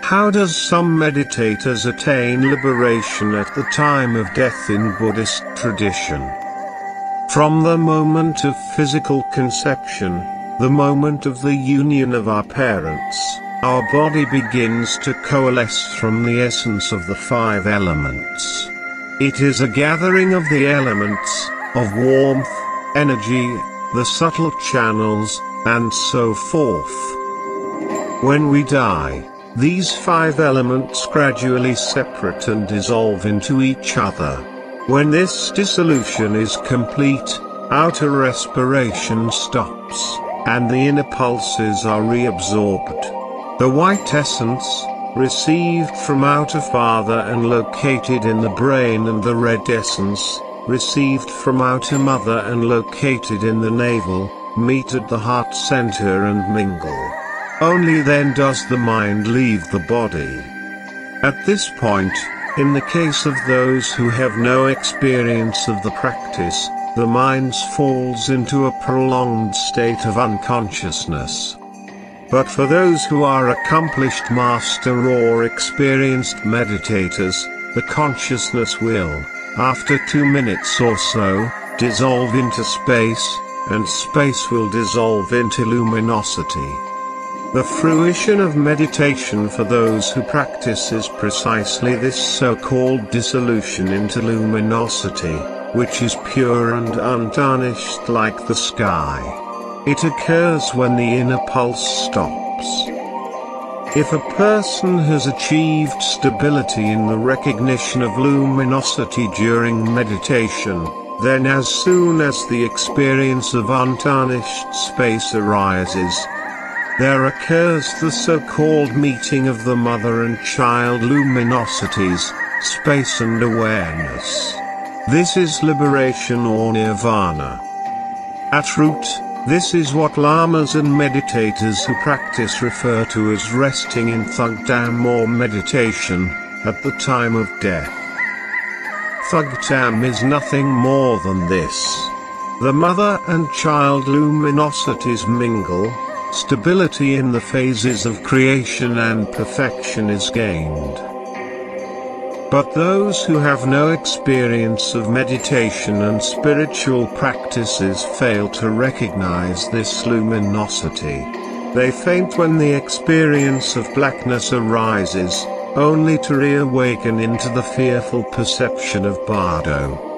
How does some meditators attain liberation at the time of death in Buddhist tradition? From the moment of physical conception, the moment of the union of our parents, our body begins to coalesce from the essence of the five elements. It is a gathering of the elements, of warmth, energy, the subtle channels, and so forth. When we die, these five elements gradually separate and dissolve into each other. When this dissolution is complete, outer respiration stops, and the inner pulses are reabsorbed. The white essence, received from outer father and located in the brain, and the red essence, received from outer mother and located in the navel, meet at the heart center and mingle. Only then does the mind leave the body. At this point, in the case of those who have no experience of the practice, the mind falls into a prolonged state of unconsciousness. But for those who are accomplished master or experienced meditators, the consciousness will, after 2 minutes or so, dissolve into space, and space will dissolve into luminosity. The fruition of meditation for those who practice is precisely this so-called dissolution into luminosity, which is pure and untarnished like the sky. It occurs when the inner pulse stops. If a person has achieved stability in the recognition of luminosity during meditation, then as soon as the experience of untarnished space arises, there occurs the so-called meeting of the mother and child luminosities, space and awareness. This is liberation or nirvana. At root, this is what lamas and meditators who practice refer to as resting in thugdam or meditation, at the time of death. Thugdam is nothing more than this. The mother and child luminosities mingle, stability in the phases of creation and perfection is gained. But those who have no experience of meditation and spiritual practices fail to recognize this luminosity. They faint when the experience of blackness arises, only to reawaken into the fearful perception of bardo.